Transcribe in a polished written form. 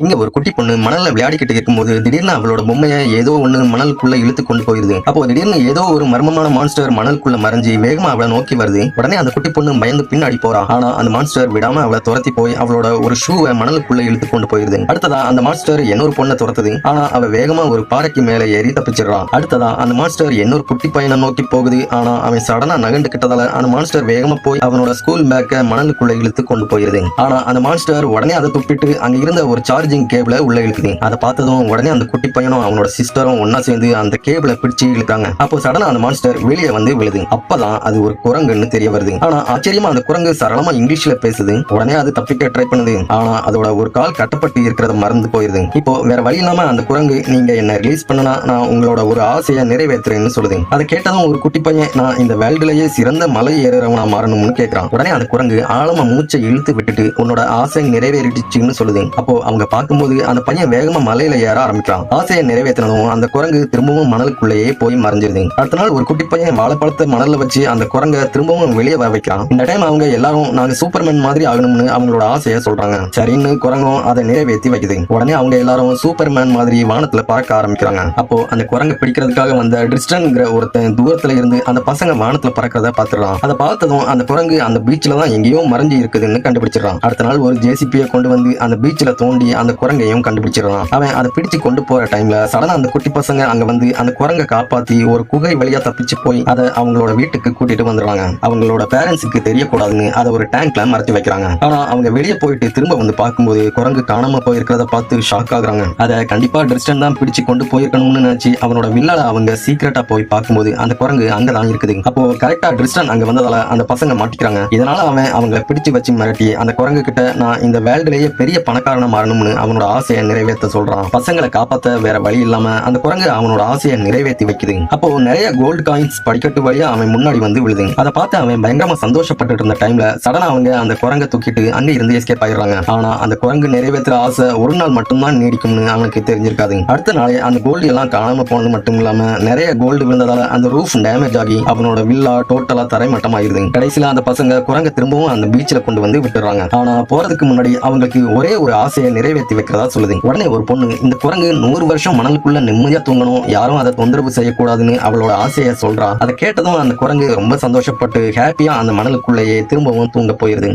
இங்க ஒரு குட்டி பொண்ணு மணல்ல விளையாடிக்கிட்டு இருக்கும்போது திடீர்னு அவளோட பொம்மையை ஏதோ ஒண்ணு மணலுக்குள்ள இழுத்து கொண்டு போயிருது. அப்போ திடீர்னு ஏதோ ஒரு மர்மமான மான்ஸ்டர் மணலுக்குள்ள மறைஞ்சி வேகமா அவளை நோக்கி வருது. உடனே அந்த குட்டி பொண்ணு பயந்து பின்னாடி போறா. ஆனா அந்த மான்ஸ்டர் விடாம அவளை துரத்தி போய் அவளோட ஒரு ஷூவை மணலுக்குள்ள இழுத்து கொண்டு போயிருது. அடுத்ததா அந்த மான்ஸ்டர் இன்னொரு பொண்ணை துரத்துது. ஆனா அவ வேகமா ஒரு பாறைக்கு மேல ஏறி தப்பிச்சிடறான். அடுத்ததா அந்த மான்ஸ்டர் இன்னொரு குட்டி பையனை நோக்கி போகுது. ஆனா அவன் சடனா நகண்டு கிட்டதால அந்த மான்ஸ்டர் வேகமா போய் அவனோட ஸ்கூல் பேக்கை மணலுக்குள்ள இழுத்து கொண்டு போயிருது. ஆனா அந்த மான்ஸ்டர் உடனே அதை துப்பிட்டு அங்க இருந்த ஒரு சார்ஜிங் கேபிள உள்ள இழுக்குது. அதை பார்த்ததும் உடனே அந்த குட்டி பையனும் அவனோட சிஸ்டரும் ஒன்னா சேர்ந்து அந்த கேபிளை பிடிச்சு இழுக்காங்க. அப்போ சடனா அந்த மான்ஸ்டர் வெளியே வந்து விழுது. அப்பதான் அது ஒரு குரங்குன்னு தெரிய வருது. ஆனா ஆச்சரியமா அந்த குரங்கு சரளமா இங்கிலீஷ்ல பேசுது. உடனே அது தப்பிக்க ட்ரை பண்ணுது. ஆனா அதோட ஒரு கால் கட்டப்பட்டு இருக்கிறத மறந்து போயிருது. இப்போ வேற வழி இல்லாம அந்த குரங்கு நீங்க என்ன ரிலீஸ் பண்ணனா நான் உங்களோட ஒரு ஆசையை நிறைவேற்றுறேன்னு சொல்லுது. அதை கேட்டதும் ஒரு குட்டி பையன் நான் இந்த வேர்ல்டுலயே சிறந்த மலை ஏறுறவனா மாறணும்னு கேட்கிறான். உடனே அந்த குரங்கு ஆழமா மூச்சை இழுத்து விட்டுட்டு உன்னோட ஆசை நிறைவேறிடுச்சுன்னு சொல்லுது. அப்போ அவங்க பார்க்கும்போது அந்த பையன் வேகமா மலையில ஏற ஆரம்பிக்கிறான். ஆசையை நிறைவேற்றினதும் அந்த குரங்கு திரும்பவும் மணலுக்குள்ளேயே போய் மறைஞ்சிருது. அடுத்த நாள் ஒரு குட்டி பையன் வாழைப்பழத்தை மணல்ல வச்சு அந்த குரங்கை திரும்பவும் வெளியே வர வைக்கிறான். இந்த டைம் அவங்க எல்லாரும் நாங்க சூப்பர்மேன் மாதிரி ஆகணும்னு அவங்களோட ஆசையை சொல்றாங்க. சரின்னு குரங்கும் அதை நிறைவேற்றி வைக்குது. உடனே அவங்க எல்லாரும் சூப்பர்மேன் மாதிரி வானத்துல பறக்க ஆரம்பிக்கிறாங்க. அப்போ அந்த குரங்கை பிடிக்கிறதுக்காக வந்த டிரிஸ்டன்ங்கிற ஒருத்தன் தூரத்துல இருந்து அந்த பசங்க வானத்துல பறக்கிறத பாத்துறான். அதை பார்த்ததும் அந்த குரங்கு அந்த பீச்ல தான் எங்கேயோ மறைஞ்சு இருக்குதுன்னு கண்டுபிடிச்சிடறான். அடுத்த நாள் ஒரு ஜேசிபியை கொண்டு வந்து அந்த பீச்ல தோண்டி அந்த குரங்கையும் கண்டுபிடிச்சிடறான். அவன் அதை பிடிச்சு கொண்டு போற டைம்ல சடனா அந்த குட்டி பசங்க அங்க வந்து அந்த குரங்கை காப்பாத்தி ஒரு குகை வழியா தப்பிச்சு போய் அதை அவங்களோட வீட்டுக்கு கூட்டிட்டு வந்துடுறாங்க. அவங்களோட பேரண்ட்ஸுக்கு தெரியக்கூடாதுன்னு அதை ஒரு டேங்க்ல மறைச்சு வைக்கிறாங்க. ஆனா அவங்க வெளியே போயிட்டு திரும்ப வந்து பார்க்கும்போது குரங்கு காணாம போயிருக்கிறத பார்த்து ஷாக் ஆகுறாங்க. அதை கண்டிப்பா டிரிஸ்டன் தான் பிடிச்சு கொண்டு போயிருக்கணும்னு நினைச்சு அவனோட வில்லால அவங்க சீக்கிரட்டா போய் பார்க்கும்போது அந்த குரங்கு அங்கதான் இருக்குது. அப்போ கரெக்டா டிரிஸ்டன் அங்க வந்ததால அந்த பசங்க மாட்டிக்கிறாங்க. இதனால அவன் அவங்களை பிடிச்சு வச்சு மிரட்டி அந்த குரங்கு கிட்ட நான் இந்த வேர்ல்டுலயே பெரிய பணக்காரனா மாறணும்னு அவனோட ஆசையை நிறைவேற்ற சொல்றான். பசங்களை காப்பாத்த வேற வழி இல்லாம அந்த குரங்கு அவனோட ஆசையை நிறைவேற்றி வைக்குது. அப்போ நிறைய கோல்டு காயின்ஸ் படிக்கட்டு வழியா அவன் முன்னாடி வந்து விழுது. அதை பார்த்து அவன் பயங்கரமா சந்தோஷப்பட்டு இருந்த டைம்ல சடனா அவங்க அந்த குரங்கை தூக்கிட்டு அங்க இருந்து எஸ்கேப் ஆயிடுறாங்க. ஆனா அந்த குரங்கு நிறைவேற்ற ஆசை ஒரு நாள் மட்டும்தான் நீடிக்கும்னு அவனுக்கு தெரிஞ்சிருக்காது. அடுத்த நாளே அந்த கோல்டு எல்லாம் காணாம போனது மட்டும் இல்லாம நிறைய கோல்டு விழுந்ததால அந்த ரூஃப் டேமேஜ் ஆகி அவனோட வில்லா டோட்டலா தரைமட்டம் ஆயிருது. கடைசியில அந்த பசங்க குரங்க திரும்பவும் அந்த பீச்ல கொண்டு வந்து விட்டுறாங்க. ஆனா போறதுக்கு முன்னாடி அவங்களுக்கு ஒரே ஒரு ஆசையை நிறைவேற்றி வைக்கிறதா சொல்லுது. உடனே ஒரு பொண்ணு இந்த குரங்கு 100 வருஷம் மணலுக்குள்ள நிம்மதியா தூங்கணும், யாரும் அதை தொந்தரவு செய்யக்கூடாதுன்னு அவளோட ஆசையை சொல்றா. அதை கேட்டதும் அந்த குரங்கு ரொம்ப சந்தோஷப்பட்டு ஹாப்பியா அந்த மணலுக்குள்ளேயே திரும்பவும் தூங்க போயிருது.